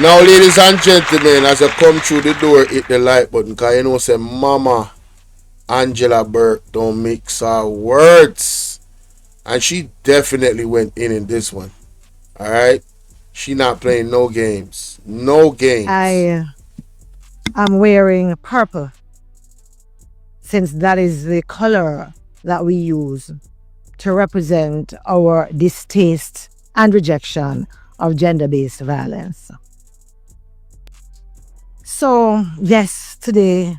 Now, ladies and gentlemen, as I come through the door, hit the like button, because you know, say, Mama Angela Burke don't mix her words. And she definitely went in this one. Alright? She not playing no games. No games. I am wearing purple, since that is the color that we use to represent our distaste and rejection of gender-based violence. So, yes, today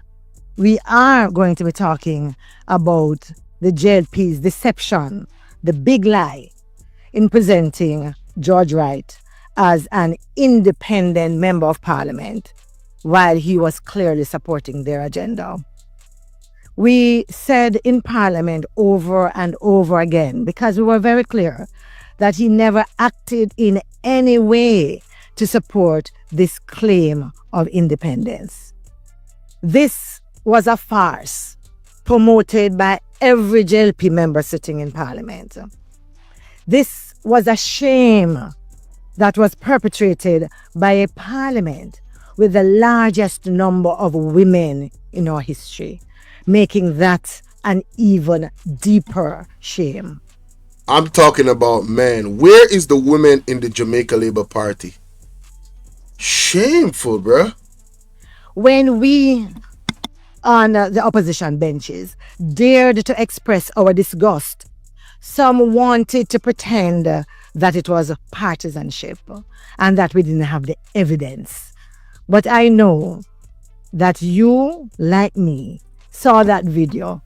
we are going to be talking about the JLP's deception, the big lie in presenting George Wright as an independent member of parliament while he was clearly supporting their agenda. We said in parliament over and over again, because we were very clear, that he never acted in any way to support this claim of independence. This was a farce promoted by every JLP member sitting in parliament. This was a shame that was perpetrated by a parliament with the largest number of women in our history, making that an even deeper shame. I'm talking about, man, where is the women in the Jamaica Labour Party? Shameful, bruh. When we on the opposition benches dared to express our disgust, some wanted to pretend that it was partisanship and that we didn't have the evidence. But I know that you, like me, saw that video,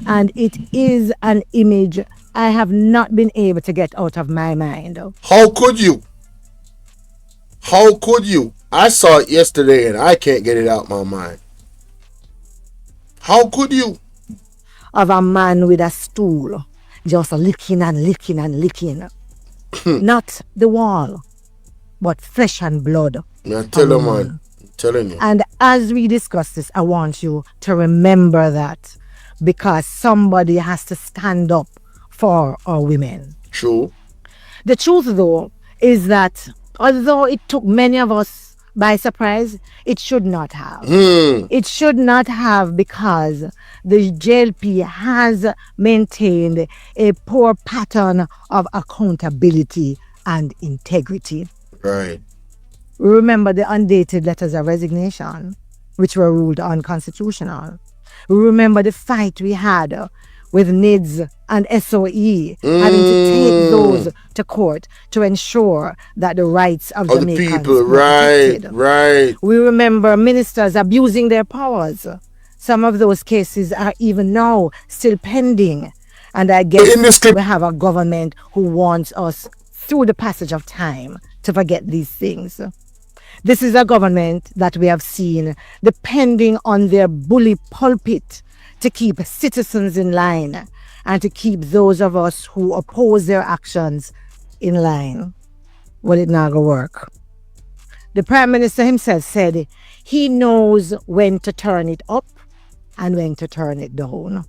and it is an image I have not been able to get out of my mind. How could you? How could you? I saw it yesterday and I can't get it out my mind. How could you? Of a man with a stool, just licking and licking and licking. Not the wall, but flesh and blood. I tell you, man. I'm telling you. And as we discuss this, I want you to remember that, because somebody has to stand up for our women. True. The truth, though, is that although it took many of us by surprise, it should not have. It should not have, because the JLP has maintained a poor pattern of accountability and integrity. Right. We remember the undated letters of resignation, which were ruled unconstitutional. We remember the fight we had with NIDS and SOE, having to take those to court to ensure that the rights of Jamaicans the people, were protected. Right. We remember ministers abusing their powers. Some of those cases are even now still pending. And I guess we have a government who wants us, through the passage of time, to forget these things. This is a government that we have seen depending on their bully pulpit to keep citizens in line and to keep those of us who oppose their actions in line. Well, it not gonna work. The Prime Minister himself said he knows when to turn it up and when to turn it down.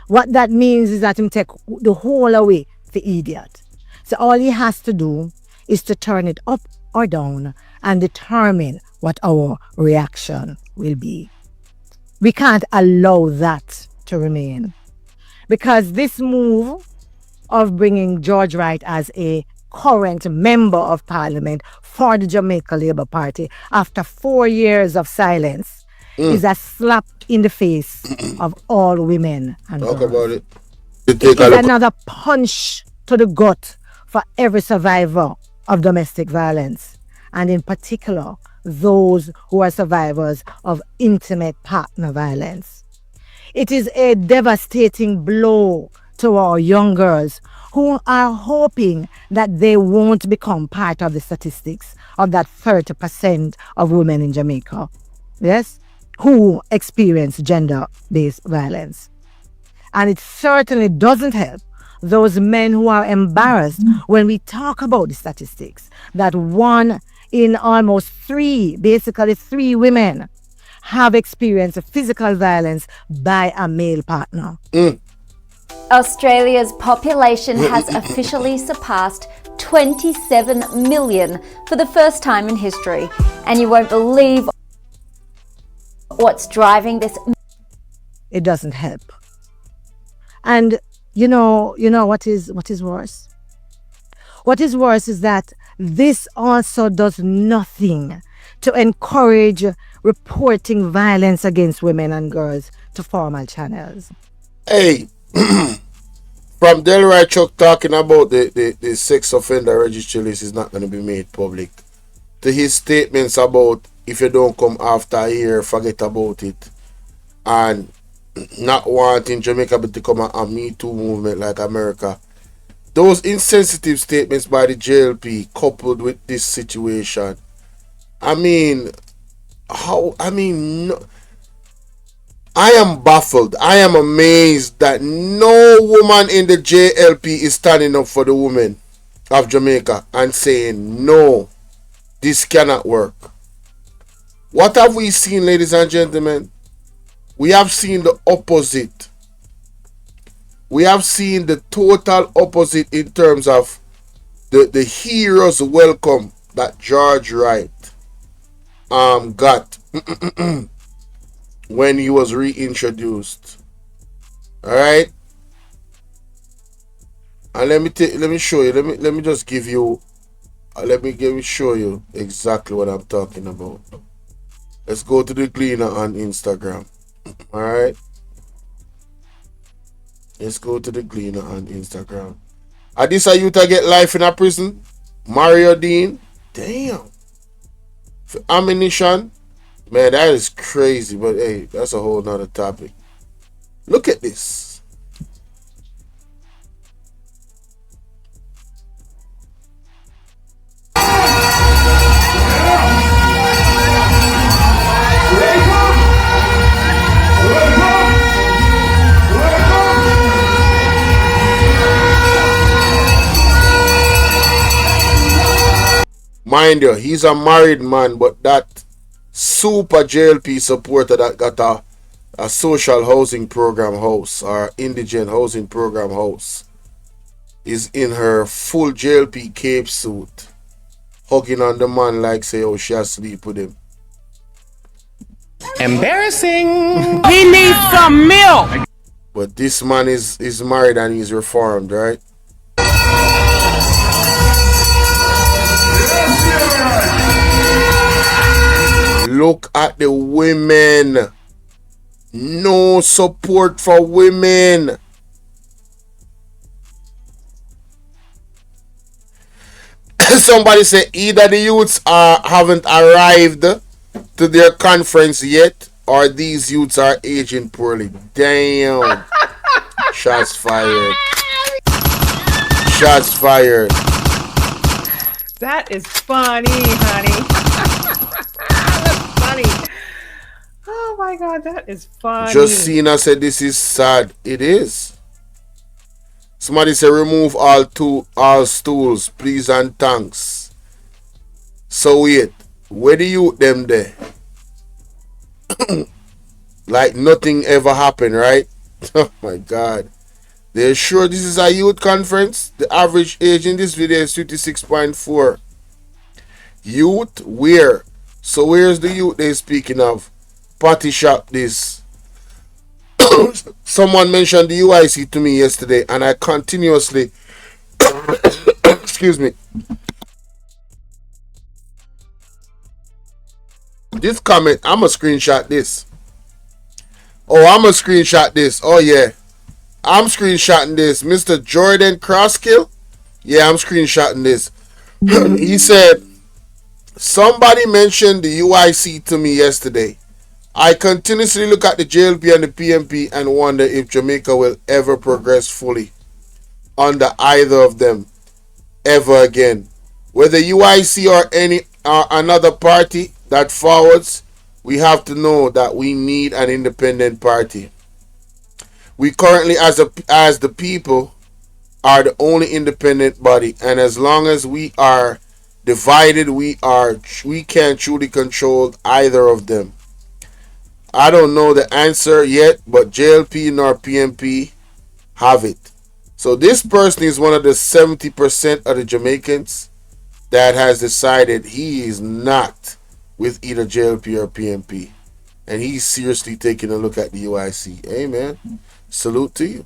What that means is that him take the whole away the idiot. So all he has to do is to turn it up or down and determine what our reaction will be. We can't allow that to remain, because this move of bringing George Wright as a current member of parliament for the Jamaica Labour Party after 4 years of silence is a slap in the face of all women and Talk girls. about it. It is another punch to the gut for every survivor of domestic violence, and in particular those who are survivors of intimate partner violence. It is a devastating blow to our young girls who are hoping that they won't become part of the statistics of that 30% of women in Jamaica, yes, who experience gender-based violence. And it certainly doesn't help those men who are embarrassed when we talk about the statistics, that 1 in almost 3, basically 3 women, have experienced physical violence by a male partner. Australia's population has officially surpassed 27 million for the first time in history. And you won't believe what's driving this. It doesn't help. And you know what is worse? What is worse is that this also does nothing to encourage reporting violence against women and girls to formal channels. Hey, from Delroy Chuck talking about the sex offender registry list is not going to be made public, to his statements about if you don't come after a year, forget about it, and not wanting Jamaica to become a Me Too movement like America. Those insensitive statements by the JLP coupled with this situation, I mean, no, I am baffled. I am amazed that no woman in the JLP is standing up for the women of Jamaica and saying, no, this cannot work. What have we seen, ladies and gentlemen? We have seen the opposite. We have seen the total opposite in terms of the hero's welcome that George Wright got when he was reintroduced. Alright? And let me show you. Let me just give you let me show you exactly what I'm talking about. Let's go to the Gleaner on Instagram. Alright? Let's go to the Gleaner on Instagram. Are this a youth that get life in a prison? Mario Dean? Damn. For ammunition? Man, that is crazy. But hey, that's a whole nother topic. Look at this. Mind you, he's a married man, but that super JLP supporter that got a social housing program house or indigent housing program house is in her full JLP cape suit, hugging on the man like say, oh, she asleep with him. Embarrassing. He needs some milk. But this man is married and he's reformed, right? Look at the women. No support for women. Somebody say either the youths haven't arrived to their conference yet, or these youths are aging poorly. Damn. Shots fired. Shots fired. That is funny, honey. That's funny. Oh my God, that is funny. Justina said this is sad. It is. Somebody say remove all stools, please and thanks. So wait, where the youth them there? Like nothing ever happened, right? Oh my God. They're sure this is a youth conference? The average age in this video is 56.4. Youth? Where? So where's the youth they're speaking of? Party shop this. Someone mentioned the UIC to me yesterday and I continuously excuse me. This comment, I'm gonna screenshot this. Oh, I'm gonna screenshot this. Oh yeah. I'm screenshotting this. Mr. Jordan Crosskill? Yeah, I'm screenshotting this. He said, somebody mentioned the UIC to me yesterday. I continuously look at the JLP and the PMP and wonder if Jamaica will ever progress fully under either of them ever again. Whether UIC or any another party that forwards, we have to know that we need an independent party. We currently, as the people, are the only independent body, and as long as we are divided, we can't truly control either of them. I don't know the answer yet, but JLP nor PMP have it. So this person is one of the 70% of the Jamaicans that has decided he is not with either JLP or PNP. And he's seriously taking a look at the UIC. Hey, man. Salute to you.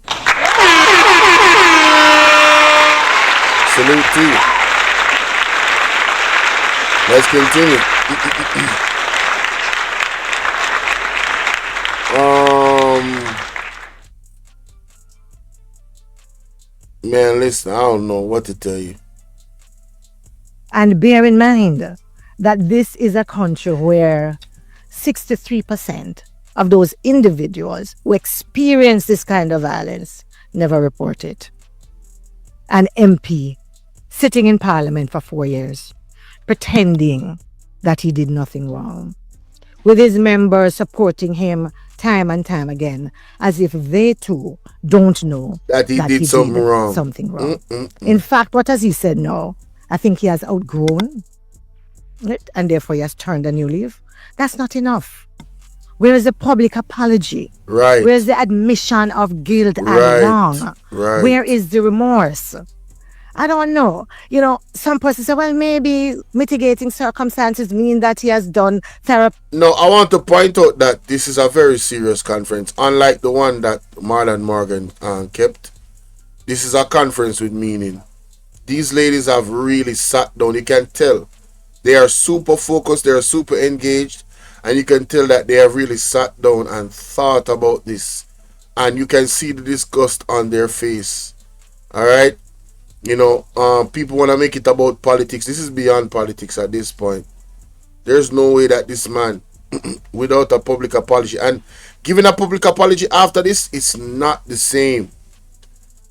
Salute to you. Let's continue. Man, listen, I don't know what to tell you. And bear in mind that this is a country where 63% of those individuals who experience this kind of violence never report it. An MP sitting in Parliament for 4 years, pretending that he did nothing wrong, with his members supporting him time and time again, as if they too don't know that he did something wrong. In fact, what has he said now? I think he has outgrown it, and therefore he has turned a new leaf. That's not enough. Where is the public apology? Right. Where is the admission of guilt and wrong? Right. Where is the remorse? I don't know. You know, some persons say, well, maybe mitigating circumstances mean that he has done therapy. No, I want to point out that this is a very serious conference. Unlike the one that Marlon Morgan kept, this is a conference with meaning. These ladies have really sat down. You can tell. They are super focused. They are super engaged. And you can tell that they have really sat down and thought about this. And you can see the disgust on their face. All right? You know, people want to make it about politics. This is beyond politics at this point. There's no way that this man, without a public apology, and giving a public apology after this, it's not the same.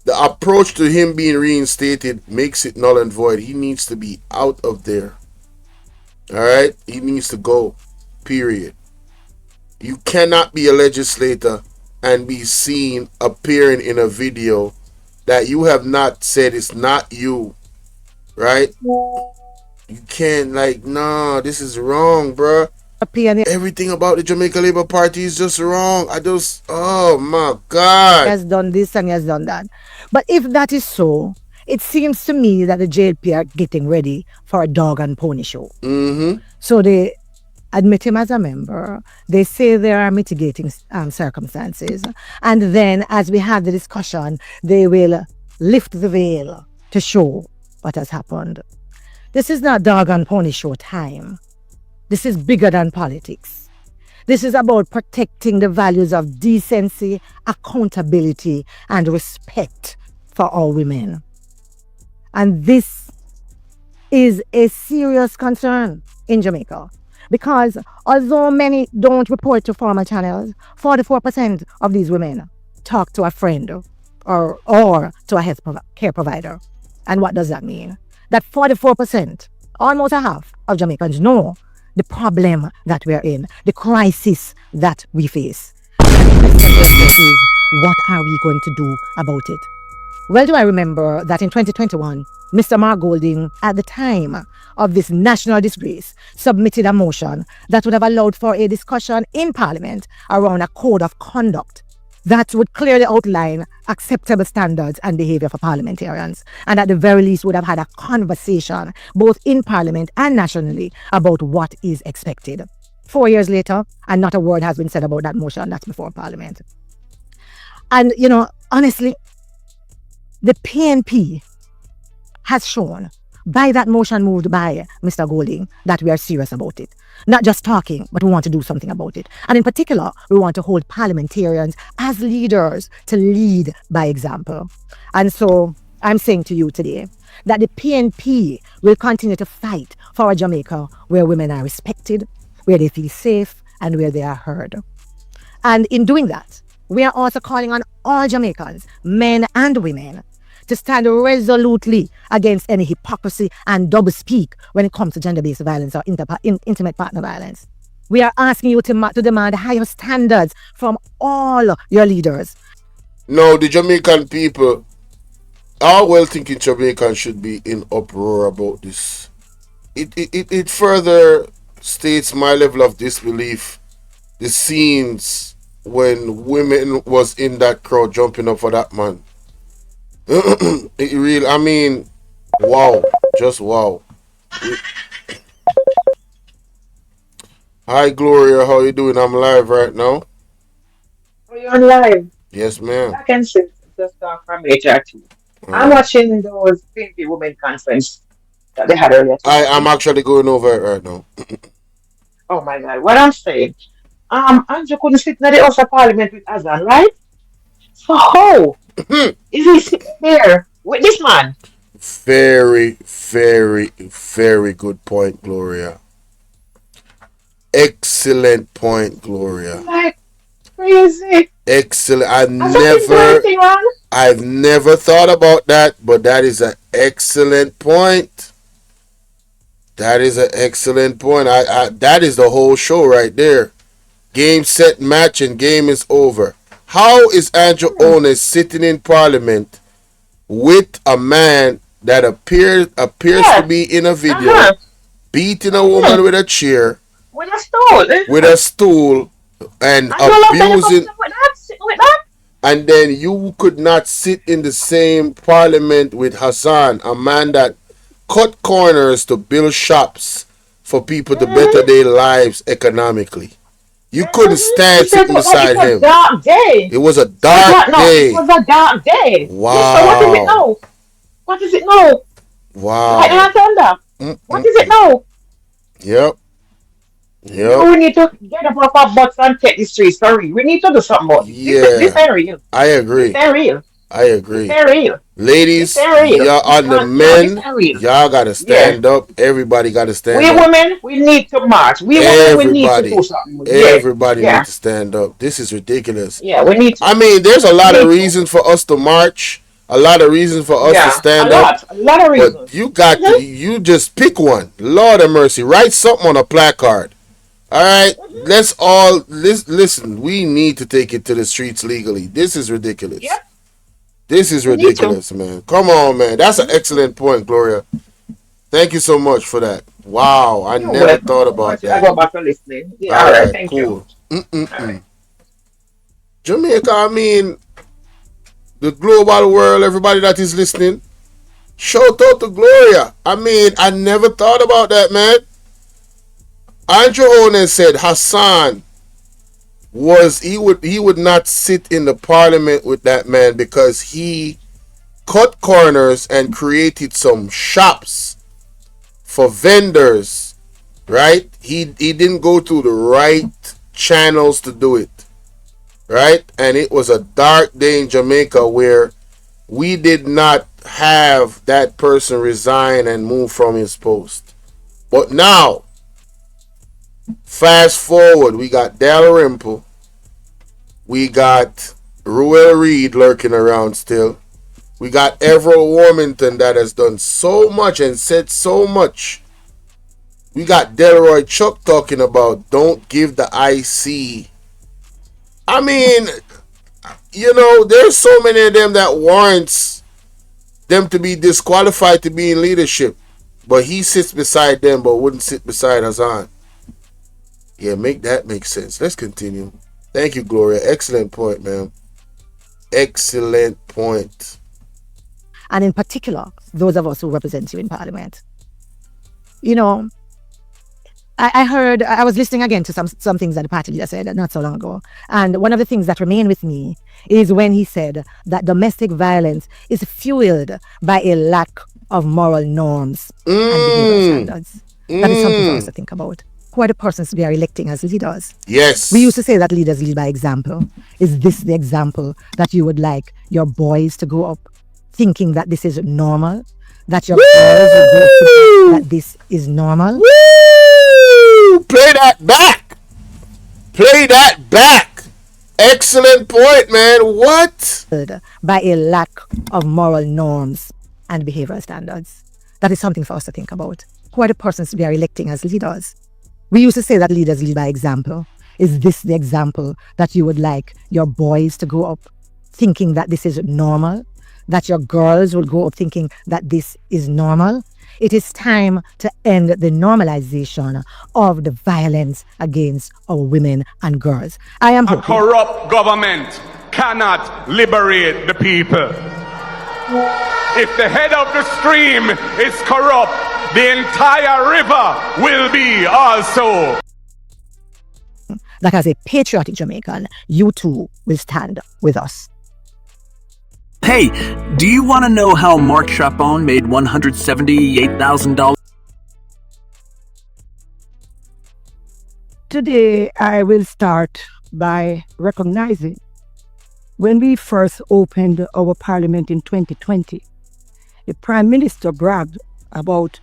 The approach to him being reinstated makes it null and void. He needs to be out of there. All right? He needs to go. Period. You cannot be a legislator and be seen appearing in a video that you have not said it's not you, right? You can't, like, nah, this is wrong, bruh. Everything about the Jamaica Labour Party is just wrong. Oh my God. He has done this and he has done that. But if that is so, it seems to me that the JLP are getting ready for a dog and pony show. So they admit him as a member. They say there are mitigating circumstances. And then as we have the discussion, they will lift the veil to show what has happened. This is not dog and pony show time. This is bigger than politics. This is about protecting the values of decency, accountability, and respect for all women. And this is a serious concern in Jamaica. Because although many don't report to formal channels, 44% of these women talk to a friend or to a health care provider. And what does that mean? That 44%, almost a half of Jamaicans know the problem that we're in, the crisis that we face. And the question is, what are we going to do about it? Well, do I remember that in 2021, Mr. Mark Golding, at the time of this national disgrace, submitted a motion that would have allowed for a discussion in Parliament around a code of conduct that would clearly outline acceptable standards and behavior for parliamentarians, and at the very least would have had a conversation both in Parliament and nationally about what is expected. 4 years later, and not a word has been said about that motion. That's before Parliament. And, you know, honestly, the PNP has shown by that motion moved by Mr. Golding that we are serious about it. Not just talking, but we want to do something about it. And in particular, we want to hold parliamentarians as leaders to lead by example. And so I'm saying to you today that the PNP will continue to fight for a Jamaica where women are respected, where they feel safe, and where they are heard. And in doing that, we are also calling on all Jamaicans, men and women, to stand resolutely against any hypocrisy and doublespeak when it comes to gender-based violence or intimate partner violence. We are asking you to demand higher standards from all your leaders. No, the Jamaican people, our well-thinking Jamaicans should be in uproar about this. It further states my level of disbelief. The scenes when women was in that crowd jumping up for that man. It really, I mean, wow, just wow. Hi Gloria, how you doing? I'm live right now. Are you on live? Yes, ma'am. I can see just talk from HRT. I'm Uh, watching those Pinky Women Conference that they had earlier I'm today. actually going over it right now. Oh my God, what I'm saying. Andrew couldn't sit in the House of Parliament with Azan, right? So how is he sitting there with this man? Very, very, very good point, Gloria. Excellent point, Gloria. Like crazy. Excellent. Azan didn't do anything wrong. I've never thought about that, but that is an excellent point. That is an excellent point. That is the whole show right there. Game, set, match, and game is over. How is Andrew Ones sitting in Parliament with a man that appears to Yeah. be in a video Uh-huh. beating a woman with a chair, With a stool. with a stool, and And you love that you come abusing, with that? Sitting with that? and then you could not sit in the same Parliament with Hassan, a man that cut corners to build shops for people to better their lives economically. You couldn't He stand said sitting it beside was a him. dark day. It was a So it's dark what now? It day. was a dark day. Yes, so what is it Wow. now? What is it now? Like Wow. and thunder. What is it now? Yep. You Yep. know, we need to get up off our butts and take the streets. Sorry, we need to do something about this. This Yeah. ain't real. I This agree. ain't real. I This agree. ain't real. This Ladies, ain't real. y'all This on the can't, no, this men, ain't real. y'all gotta Yeah. stand up. Everybody gotta stand We up. women, we need to march. We women, we need to Everybody. do something. Yeah. Everybody Yeah. need to stand up. This is ridiculous. Yeah, we need to. I mean, there's a We lot of need to. reasons for us to march, a lot of reasons for us to Yeah. stand up, A lot of but reasons. you got to, you just pick one. Lord have mercy. Write something on a placard. All right, let's all listen. We need to take it to the streets legally. This is ridiculous. Yep. This is We need to. ridiculous, man. Come on, man. That's an excellent point, Gloria. Thank you so much for that. Wow, I You're never welcome. thought about I that. go back to listening. Yeah, All all right. right, Thank you. cool. All right. Jamaica, I mean, the global world, everybody that is listening, shout out to Gloria. I mean, I never thought about that, man. Andrew Ones said Hassan he would not sit in the Parliament with that man because he cut corners and created some shops for vendors, right? He didn't go through the right channels to do it, right? And it was a dark day in Jamaica where we did not have that person resign and move from his post. But now, fast forward, we got Dalrymple, we got Ruel Reed lurking around still. We got Everett Warmington that has done so much and said so much. We got Delroy Chuck talking about don't give the IC. I mean, you know, there's so many of them that warrants them to be disqualified to be in leadership. But he sits beside them but wouldn't sit beside Hassan. Yeah, make that make sense. Let's continue. Thank you, Gloria. Excellent point, man. Excellent point. And in particular, those of us who represent you in Parliament. You know, I heard, I was listening again to some things that the party leader said not so long ago. And one of the things that remain with me is when he said that domestic violence is fueled by a lack of moral norms and behavioral standards. That is something for us to think about. Who are the persons we are electing as leaders? Yes. We used to say that leaders lead by example. Is this the example that you would like your boys to grow up thinking that this is normal? That your girls will grow up thinking that this is normal? Woo! Play that back. Play that back. Excellent point, man. What? By a lack of moral norms and behavioral standards. That is something for us to think about. Who are the persons we are electing as leaders? We used to say that leaders lead by example. Is this the example that you would like your boys to grow up thinking that this is normal? That your girls will grow up thinking that this is normal? It is time to end the normalization of the violence against our women and girls. I am A corrupt government cannot liberate the people. If the head of the stream is corrupt, the entire river will be also. That as a patriotic Jamaican, you too will stand with us. Hey, do you want to know how Mark Chapon made $178,000? Today, I will start by recognizing when we first opened our parliament in 2020, the Prime Minister bragged about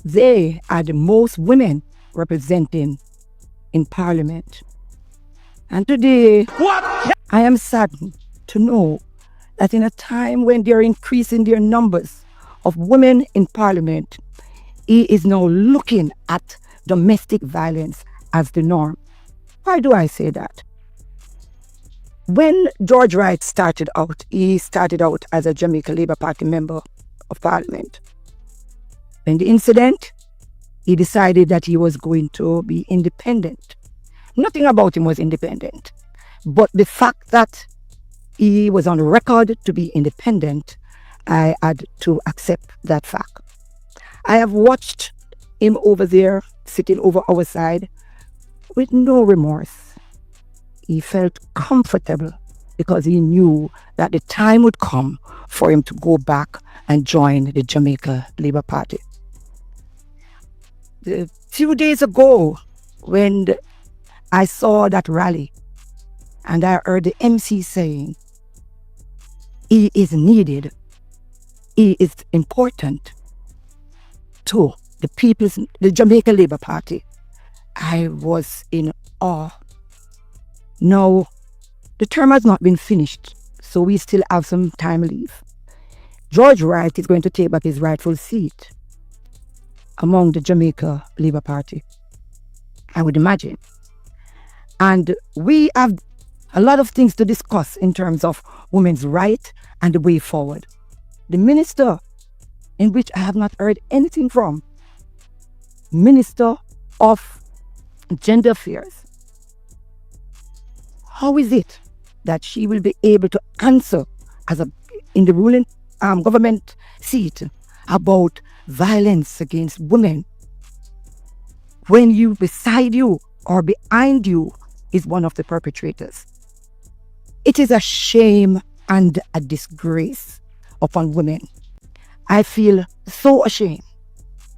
they are the most women representing in parliament. And today, I am saddened to know that in a time when they're increasing their numbers of women in parliament, he is now looking at domestic violence as the norm. Why do I say that? When George Wright started out, he started out as a Jamaica Labour Party member of parliament. When the incident, he decided that he was going to be independent. Nothing about him was independent, but the fact that he was on record to be independent, I had to accept that fact. I have watched him over there, sitting over our side, with no remorse. He felt comfortable because he knew that the time would come for him to go back and join the Jamaica Labour Party. A few days ago, when I saw that rally, and I heard the MC saying, he is needed, he is important to the Jamaica Labour Party, I was in awe. Now, the term has not been finished, so we still have some time left. George Wright is going to take back his rightful seat among the Jamaica Labour Party, I would imagine. And we have a lot of things to discuss in terms of women's rights and the way forward. The minister, in which I have not heard anything from, Minister of Gender Affairs, how is it that she will be able to answer in the ruling government seat about violence against women when you beside you or behind you is one of the perpetrators? It is a shame and a disgrace upon women. I feel so ashamed.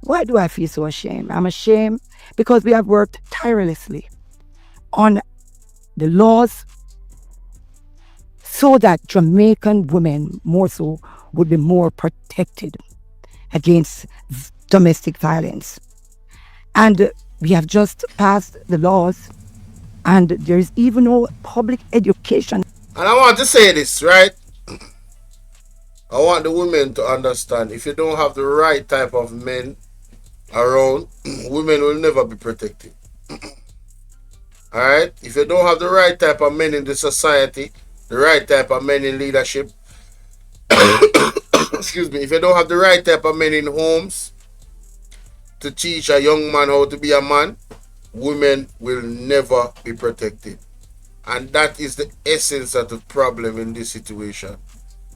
Why do I feel so ashamed? I'm ashamed because we have worked tirelessly on the laws so that Jamaican women more so would be more protected against domestic violence. And we have just passed the laws, and there is even no public education. And I want to say this, right? I want the women to understand, if you don't have the right type of men around, women will never be protected. Alright? If you don't have the right type of men in the society, the right type of men in leadership, excuse me, if you don't have the right type of men in homes to teach a young man how to be a man, women will never be protected. And that is the essence of the problem in this situation.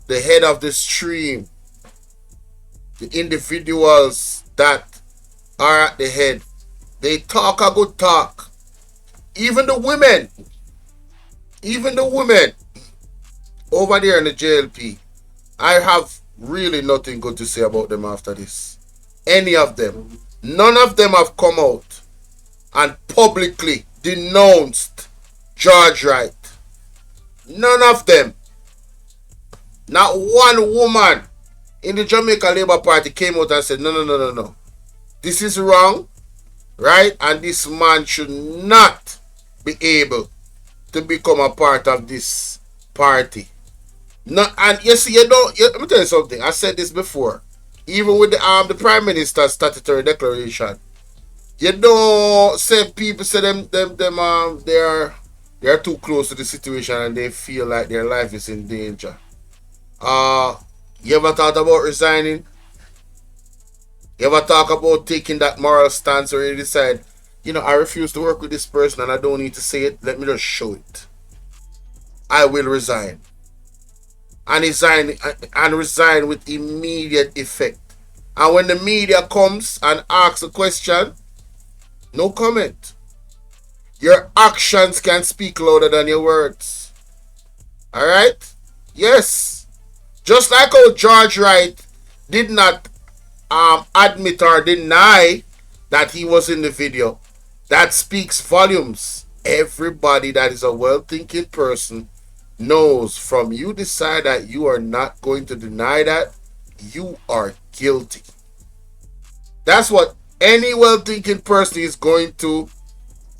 The head of the stream, the individuals that are at the head, they talk a good talk. Even the women over there in the JLP, I have really nothing good to say about them after this. Any of them. None of them have come out and publicly denounced George Wright. None of them. Not one woman in the Jamaica Labour Party came out and said, no. This is wrong, right? And this man should not be able to become a part of this party. No, and you see, let me tell you something. I said this before. Even with the Prime Minister's statutory declaration, you don't say people say they are too close to the situation and they feel like their life is in danger. You ever thought about resigning? You ever talk about taking that moral stance where you decide, I refuse to work with this person and I don't need to say it, let me just show it. I will resign. and resign with immediate effect. And when the media comes and asks a question, no comment. Your actions can speak louder than your words. Alright? Yes. Just like how George Wright did not admit or deny that he was in the video. That speaks volumes. Everybody that is a well-thinking person knows from you decide that you are not going to deny that, you are guilty. That's what any well-thinking person is going to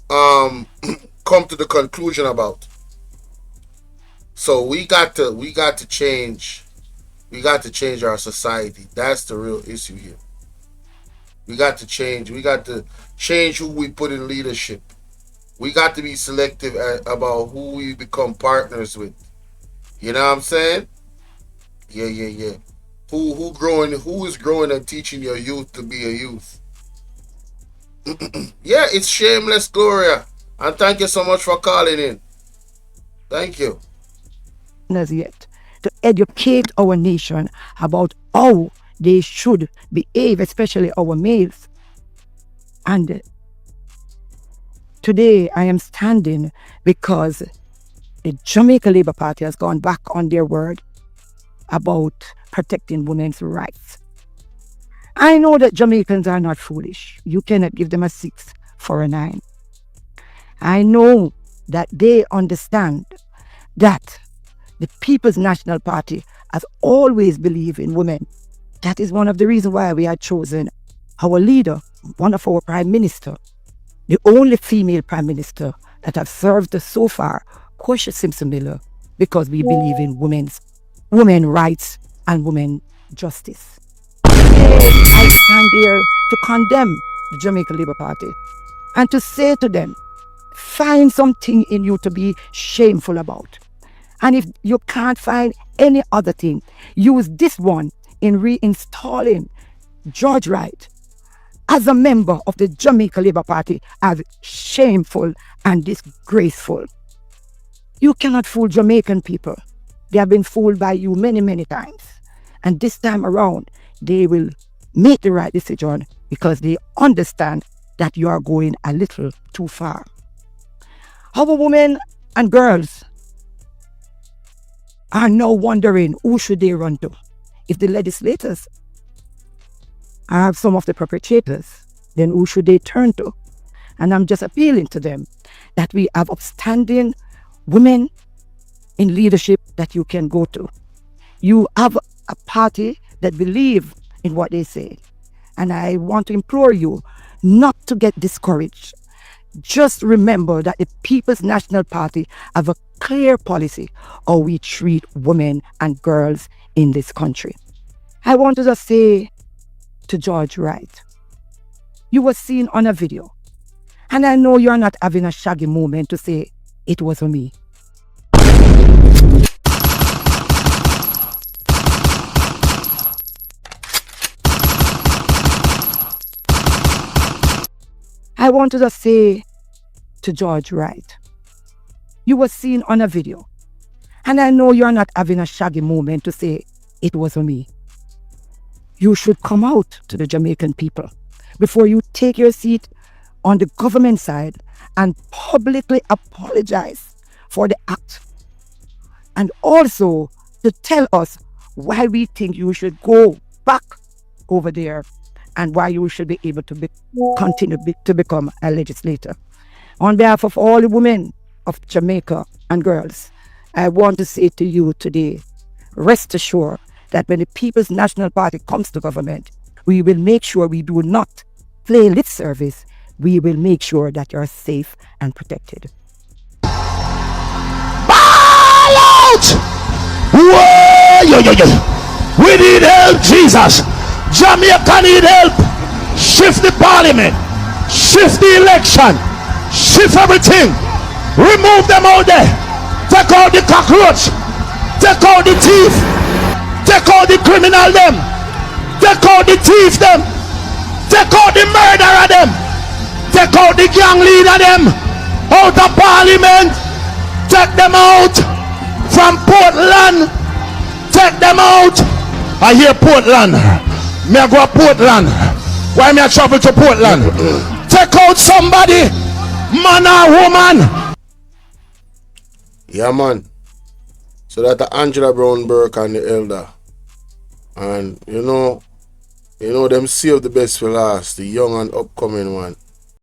come to the conclusion about. So we got to change. We got to change our society. That's the real issue here. We got to change. We got to change who we put in leadership. We got to be selective about who we become partners with. You know what I'm saying? Yeah. Who is growing and teaching your youth to be a youth? Yeah, it's shameless, Gloria. And thank you so much for calling in. Thank you. As yet, to educate our nation about how they should behave, especially our males. And today I am standing because the Jamaica Labour Party has gone back on their word about protecting women's rights. I know that Jamaicans are not foolish. You cannot give them a 6 for a 9. I know that they understand that the People's National Party has always believed in women. That is one of the reasons why we have chosen our leader, one of our prime minister, the only female prime minister that have served us so far, Kosha Simpson-Miller, because we believe in women rights and women justice. I stand here to condemn the Jamaica Labour Party and to say to them, find something in you to be shameful about. And if you can't find any other thing, use this one in reinstalling George Wright as a member of the Jamaica Labour Party as shameful and disgraceful. You cannot fool Jamaican people. They have been fooled by you many, many times. And this time around, they will make the right decision because they understand that you are going a little too far. Our women and girls are now wondering who should they run to. If the legislators are some of the perpetrators, then who should they turn to? And I'm just appealing to them that we have upstanding women in leadership that you can go to. You have a party that believe in what they say. And I want to implore you not to get discouraged. Just remember that the People's National Party have a clear policy how we treat women and girls in this country. I want to just say to George Wright, you were seen on a video. And I know you're not having a shaggy moment to say, it was me. I want to just say to George Wright, you were seen on a video. And I know you're not having a shaggy moment to say, it was me. You should come out to the Jamaican people before you take your seat on the government side and publicly apologize for the act. And also to tell us why we think you should go back over there and why you should be able to continue to become a legislator. On behalf of all the women of Jamaica and girls, I want to say to you today, rest assured that when the People's National Party comes to government, we will make sure we do not play lip service. We will make sure that you're safe and protected. Ball out! Whoa! We need help, Jesus. Jamaica need help. Shift the parliament. Shift the election. Shift everything. Remove them out there. Take out the cockroach. Take out the thief. Take out the criminal them. Take out the thief them. Take out the murderer them. Take out the gang leader them. Out of parliament. Take them out from Portland. Take them out. I hear Portland. Me I go to Portland. Why me I travel to Portland? Take out somebody, man or woman. Yeah, man. So that the Angela Brown Burke and the elder. And you know them save the best for last, the young and upcoming one.